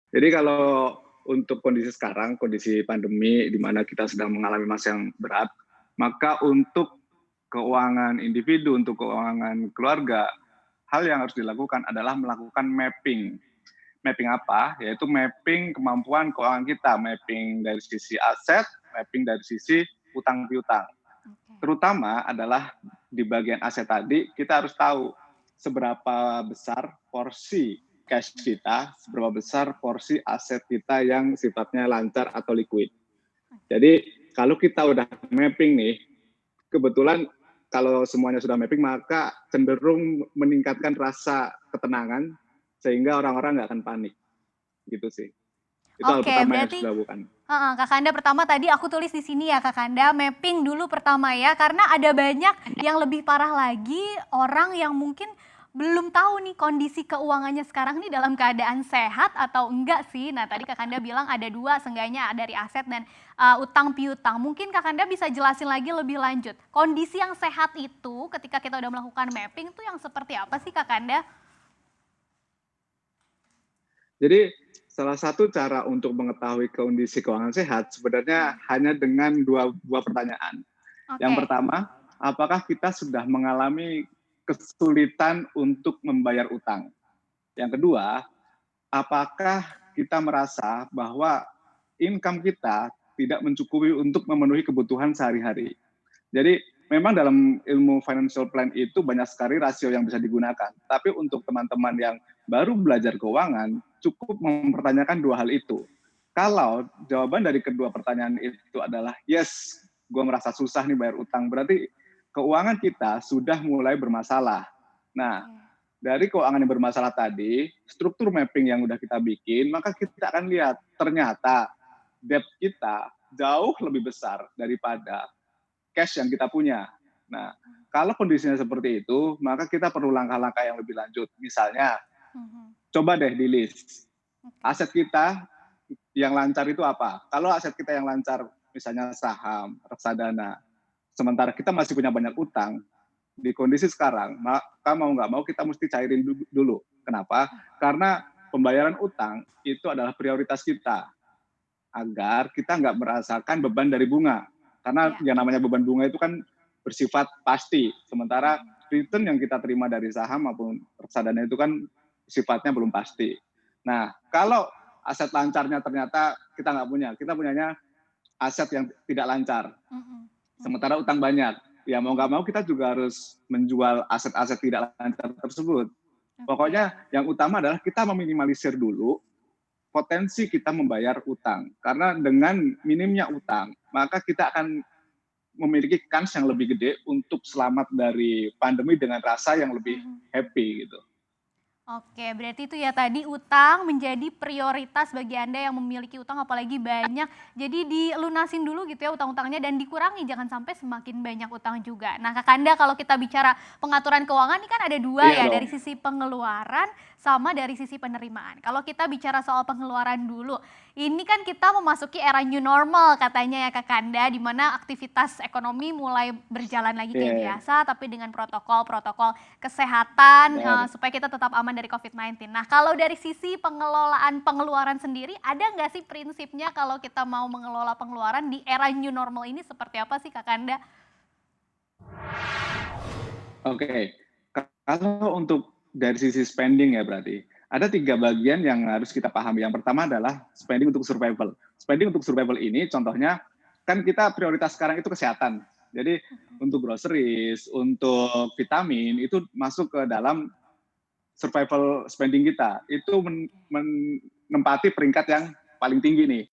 Jadi kalau untuk kondisi sekarang, kondisi pandemi di mana kita sedang mengalami masa yang berat, maka untuk keuangan individu, untuk keuangan keluarga, hal yang harus dilakukan adalah melakukan mapping. Mapping apa? Yaitu mapping kemampuan keuangan kita, mapping dari sisi aset, mapping dari sisi utang piutang. Oke. Terutama adalah di bagian aset tadi, kita harus tahu seberapa besar porsi cash Mhm. kita, seberapa besar porsi aset kita yang sifatnya lancar atau liquid. Oke. Jadi kalau kita udah mapping nih, kebetulan kalau semuanya sudah mapping maka cenderung meningkatkan rasa ketenangan sehingga orang-orang nggak akan panik gitu sih. Itu hal Oke, pertama yang harus berarti dilakukan. heeh, Kakanda pertama tadi aku tulis di sini ya Kakanda, mapping dulu pertama ya, karena ada banyak yang lebih parah lagi, orang yang mungkin belum tahu nih kondisi keuangannya sekarang nih dalam keadaan sehat atau enggak sih. Nah tadi Kakanda bilang ada 2 seenggaknya dari aset dan, utang piutang. Mungkin Kakanda bisa jelasin lagi lebih lanjut, kondisi yang sehat itu ketika kita udah melakukan mapping tuh yang seperti apa sih Kakanda? Jadi salah satu cara untuk mengetahui kondisi keuangan sehat sebenarnya Mhm. hanya dengan dua buah pertanyaan. Yang Oke. pertama, apakah kita sudah mengalami kesulitan untuk membayar utang? Yang kedua, apakah kita merasa bahwa income kita tidak mencukupi untuk memenuhi kebutuhan sehari-hari? Jadi memang dalam ilmu financial plan itu banyak sekali rasio yang bisa digunakan. Tapi untuk teman-teman yang baru belajar keuangan, cukup mempertanyakan dua hal itu. Kalau jawaban dari kedua pertanyaan itu adalah yes, gue merasa susah nih bayar utang, berarti keuangan kita sudah mulai bermasalah. Nah, Oke. dari keuangan yang bermasalah tadi, struktur mapping yang udah kita bikin, maka kita akan lihat ternyata debt kita jauh lebih besar daripada cash yang kita punya. Nah, kalau kondisinya seperti itu, maka kita perlu langkah-langkah yang lebih lanjut. Misalnya, Mhm. coba deh di list Oke. aset kita yang lancar itu apa. Kalau aset kita yang lancar, misalnya saham, reksadana, sementara kita masih punya banyak utang, di kondisi sekarang, maka mau nggak mau kita mesti cairin dulu. Kenapa? Karena pembayaran utang itu adalah prioritas kita agar kita nggak merasakan beban dari bunga. Karena Iya. yang namanya beban bunga itu kan bersifat pasti, sementara Mhm. return yang kita terima dari saham maupun reksadana itu kan sifatnya belum pasti. Nah, kalau aset lancarnya ternyata kita nggak punya, kita punyanya aset yang tidak lancar, Mhm. Oke. sementara utang banyak. Ya mau nggak Mhm. mau kita juga harus menjual aset-aset tidak lancar tersebut. Oke. Pokoknya yang utama adalah kita meminimalisir dulu potensi kita membayar utang. Karena dengan minimnya utang, maka kita akan memiliki kans yang lebih gede untuk selamat dari pandemi dengan rasa yang lebih Mhm. happy gitu. Oke, berarti itu ya tadi utang menjadi prioritas bagi Anda yang memiliki utang apalagi banyak. Jadi dilunasin dulu gitu ya utang-utangnya dan dikurangi jangan sampai semakin banyak utang juga. Nah, Kakanda kalau kita bicara pengaturan keuangan ini kan ada 2 Iya ya, dari dong. sisi pengeluaran sama dari sisi penerimaan. Kalau kita bicara soal pengeluaran dulu, ini kan kita memasuki era new normal katanya ya Kakanda, di mana aktivitas ekonomi mulai berjalan lagi kayak Iya, biasa tapi dengan protokol-protokol kesehatan, benar. supaya kita tetap aman dari COVID-19. Nah, kalau dari sisi pengelolaan pengeluaran sendiri, ada nggak sih prinsipnya kalau kita mau mengelola pengeluaran di era new normal ini seperti apa sih Kakanda? Oke, kalau untuk dari sisi spending ya berarti, ada 3 bagian yang harus kita pahami. Yang pertama adalah spending untuk survival. Spending untuk survival ini contohnya, kan kita prioritas sekarang itu kesehatan. Jadi Mhm. untuk groceries, untuk vitamin, itu masuk ke dalam survival spending kita. Itu Oke. menempati peringkat yang paling tinggi nih.